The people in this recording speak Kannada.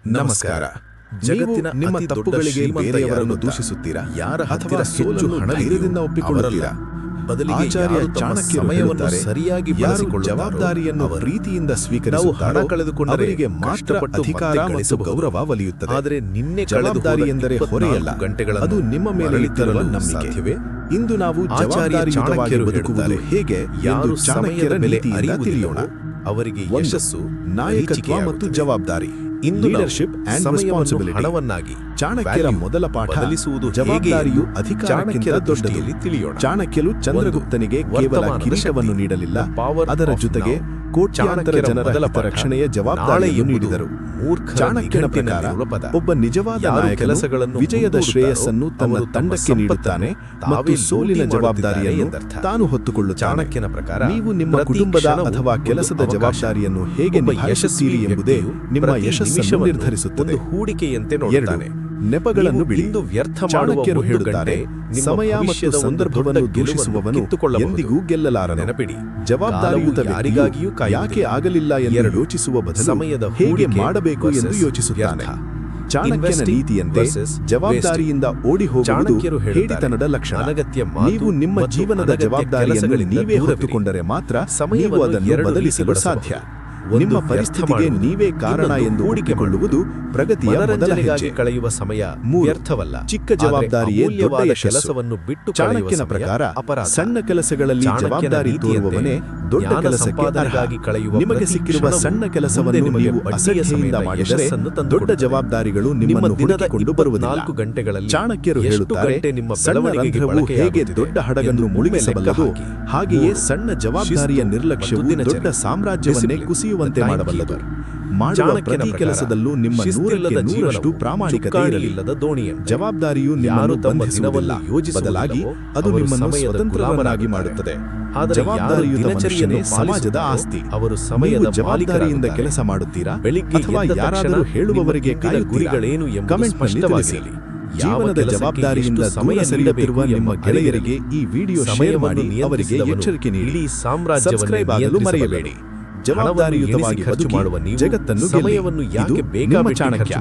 ನಮಸ್ಕಾರ. ಜಗತ್ತಿನ ನಿಮ್ಮ ತಪ್ಪುಗಳಿಗೆ ಬೇರೆಯವರನ್ನು ದೂಷಿಸುತ್ತೀರಾ? ಯಾರ ಹತ್ತಿರ ಹೆಚ್ಚು ಹಣದಿಂದ ಒಪ್ಪಿಕೊಳ್ಳುತ್ತೀರಾ? ಬದಲಿಗೆ ಆಚಾರ್ಯ ಚಾಣಕ್ಯ ಸಮಯವನ್ನು ಸರಿಯಾಗಿ ಬಳಸಿಕೊಳ್ಳುವ ಜವಾಬ್ದಾರಿಯನ್ನು ಪ್ರೀತಿಯಿಂದ ಸ್ವೀಕರಿಸುತ್ತಾರೋ ಅವರಿಗೆ ಮಾತ್ರ ಅಧಿಕಾರ ಮತ್ತು ಗೌರವ ಒಲಿಯುತ್ತದೆ. ಆದರೆ ನಿನ್ನೆ ಜವಾಬ್ದಾರಿ ಎಂದರೆ ಹೊರೆಯಲ್ಲ, ಅದು ನಿಮ್ಮ ಮೇಲೆ ಇಟ್ಟಿರುವ ನಂಬಿಕೆ. ಇಂದು ನಾವು ಜವಾಬ್ದಾರಿಯುತವಾಗಿ ಬದುಕುವುದು ಹೇಗೆ ಎಂದು ಚಾಣಕ್ಯರ ನೀತಿಯಿಂದ ತಿಳಿಯೋಣ. ಅವರಿಗೆ ಯಶಸ್ಸು, ನಾಯಕತ್ವ ಮತ್ತು ಜವಾಬ್ದಾರಿ, ಲೀಡರ್ಶಿಪ್ ಅಂಡ್ ರೆಸ್ಪಾನ್ಸಿಬಿಲಿಟಿ ಹಣವನ್ನಾಗಿ ಚಾಣಕ್ಯರ ಮೊದಲ ಪಾಠ ಬದಲಿಸುವುದು ಜವಾಬ್ದಾರಿಯು ಅಧಿಕಾರಕ್ಕಿಂತ ದೊಡ್ಡದು ತಿಳಿಯೋಣ. ಚಾಣಕ್ಯರು ಚಂದ್ರಗುಪ್ತನಿಗೆ ಕೇವಲ ಕಿರೀಟವನ್ನು ನೀಡಲಿಲ್ಲ, ಅದರ ಜೊತೆಗೆ ಕೋಟ್ಯಾಂತರ ಜನರ ರಕ್ಷಣೆಯ ಜವಾಬ್ದಾರಿಯನ್ನು ನೀಡಿದರು. ಚಾಣಕ್ಯನ ಪ್ರಕಾರ ಒಬ್ಬ ನಿಜವಾದ ನಾಯಕನು ವಿಜಯದ ಶ್ರೇಯಸ್ಸನ್ನು ತನ್ನ ತಂಡಕ್ಕೆ ನೀಡುತ್ತಾನೆ ಮತ್ತು ಸೋಲಿನ ಜವಾಬ್ದಾರಿಯನ್ನು ತಾನು ಹೊತ್ತುಕೊಳ್ಳುತ್ತಾನೆ. ಚಾಣಕ್ಯನ ಪ್ರಕಾರ ನೀವು ನಿಮ್ಮ ಕುಟುಂಬದ ಅಥವಾ ಕೆಲಸದ ಜವಾಬ್ದಾರಿಯನ್ನು ಹೇಗೆ ನಿಭಾಯಿಸುತ್ತೀರಿ ಎಂಬುದೇ ನಿಮ್ಮ ಯಶಸ್ಸನ್ನು ನಿರ್ಧರಿಸುತ್ತದೆ. ಹೂಡಿಕೆಯಂತೆ ನೋಡುತ್ತಾನೆ. ನೆಪಗಳನ್ನು ಬಿಡಿ. ಚಾಣಕ್ಯರು ಹೇಳುತ್ತಾರೆ, ಸಮಯ ಮತ್ತು ಸಂದರ್ಭವನ್ನು ದೂಷಿಸುವವನು ಎಂದಿಗೂ ಗೆಲ್ಲಲಾರನು. ನೆನಪಿಡಿ, ಜವಾಬ್ದಾರಿಯುತ ಯಾರಿಗಾಗಿಯೂ ಯಾಕೆ ಆಗಲಿಲ್ಲ ಎಂದು ಯೋಚಿಸುವ ಬದಲು ಸಮಯದ ಹೇಗೆ ಮಾಡಬೇಕು ಎಂದು ಯೋಚಿಸುತ್ತಾನೆ. ಚಾಣಕ್ಯನ ನೀತಿಯಂತೆ ಜವಾಬ್ದಾರಿಯಿಂದ ಓಡಿ ಹೋಗುವುದು ಹೇಡಿತನದ ಲಕ್ಷಣ. ನೀವು ನಿಮ್ಮ ಜೀವನದ ಜವಾಬ್ದಾರಿಯನ್ನು ನೀವೇ ಹೊತ್ತುಕೊಂಡರೆ ಮಾತ್ರ ನೀವು ಅದನ್ನು ಬದಲಿಸಲು ಸಾಧ್ಯ. ನಿಮ್ಮ ಪರಿಸ್ಥಿತಿಗೆ ನೀವೇ ಕಾರಣ ಎಂದು ಹೂಡಿಕೆಗೊಳ್ಳುವುದು ಪ್ರಗತಿಯ ಮೊದಲ ಹೆಜ್ಜೆ. ಕಳೆಯುವ ಸಮಯ ವ್ಯರ್ಥವಲ್ಲ, ಚಿಕ್ಕ ಜವಾಬ್ದಾರಿಯೇ ದೊಡ್ಡ ಯಶಸ್ಸನ್ನು ಬಿಟ್ಟು. ಚಾಣಕ್ಯನ ಪ್ರಕಾರ ಸಣ್ಣ ಕೆಲಸಗಳಲ್ಲಿ ಜವಾಬ್ದಾರಿ ತೋರುವವನೇ ದೊಡ್ಡ ಕೆಲಸಕ್ಕೆ ಅರ್ಹ. ನಿಮಗೆ ಸಿಕ್ಕಿರುವ ಸಣ್ಣ ಕೆಲಸವನ್ನು ನೀವು ಅಸಡ್ಡೆಯಿಂದ ಮಾಡಿದರೆ ದೊಡ್ಡ ಜವಾಬ್ದಾರಿಗಳು ನಿಮ್ಮನ್ನು ಹುಡುಕಿಕೊಂಡು ಬರುವುದಿಲ್ಲ. ಚಾಣಕ್ಯರು ಹೇಳುತ್ತಾರೆ, ಸಣ್ಣ ರಂಧ್ರವು ಹೇಗೆ ದೊಡ್ಡ ಹಡಗನ್ನು ಮುಳುಗಿಸಬಲ್ಲದು, ಹಾಗೆಯೇ ಸಣ್ಣ ಜವಾಬ್ದಾರಿಯ ನಿರ್ಲಕ್ಷ್ಯವು ದೊಡ್ಡ ಸಾಮ್ರಾಜ್ಯವನ್ನೇ ಕುಸಿಯುವಂತೆ ಮಾಡಬಲ್ಲದು. ಮಾಡುವ ಪ್ರತಿ ಕೆಲಸದಲ್ಲೂ ನಿಮ್ಮ 100% ಪ್ರಾಮಾಣಿಕತೆ ಇರಲಿಲ್ಲದ ದೋಣಿಯನ್ನು ಜವಾಬ್ದಾರಿಯು ನಿಮ್ಮನ್ನು ಬಂಧಿಸುವುದಿಲ್ಲ, ಬದಲಾಗಿ ಅದು ನಿಮ್ಮನ್ನು ಸ್ವತಂತ್ರವನ್ನಾಗಿ ಮಾಡುತ್ತದೆ. ಜವಾಬ್ದಾರಿಯುತ ಮನುಷ್ಯನೇ ಸಮಾಜದ ಆಸ್ತಿ. ಅವರು ಸಮಯದ ಜವಾಬ್ದಾರಿಯಿಂದ ಕೆಲಸ ಮಾಡುತ್ತೀರಾ ಅಥವಾ ಯಾರಾದರೂ ಹೇಳುವವರಿಗೆ ಕಾಯುತ್ತೀರಾ? ಕಮೆಂಟ್ನಲ್ಲಿ ತಿಳಿಸಿ. ಜೀವನದ ಜವಾಬ್ದಾರಿಯಿಂದ ದೂರ ಸರಿಯುತ್ತಿರುವ ನಿಮ್ಮ ಗೆಳೆಯರಿಗೆ ಈ ವಿಡಿಯೋ ಶೇರ್ ಮಾಡಿ ಅವರಿಗೆ ಎಚ್ಚರಿಕೆ ನೀಡಿ. ಸಬ್ಸ್ಕ್ರೈಬ್ ಆಗಲು ಮರೆಯಬೇಡಿ. ಜವಾಬ್ದಾರಿಯುತವಾಗಿ ಬದುಕಿ ಜಗತ್ತನ್ನು ಗೆಲ್ಲಿ. ಇದು ನಿಮ್ಮ ಚಾಣಕ್ಯ.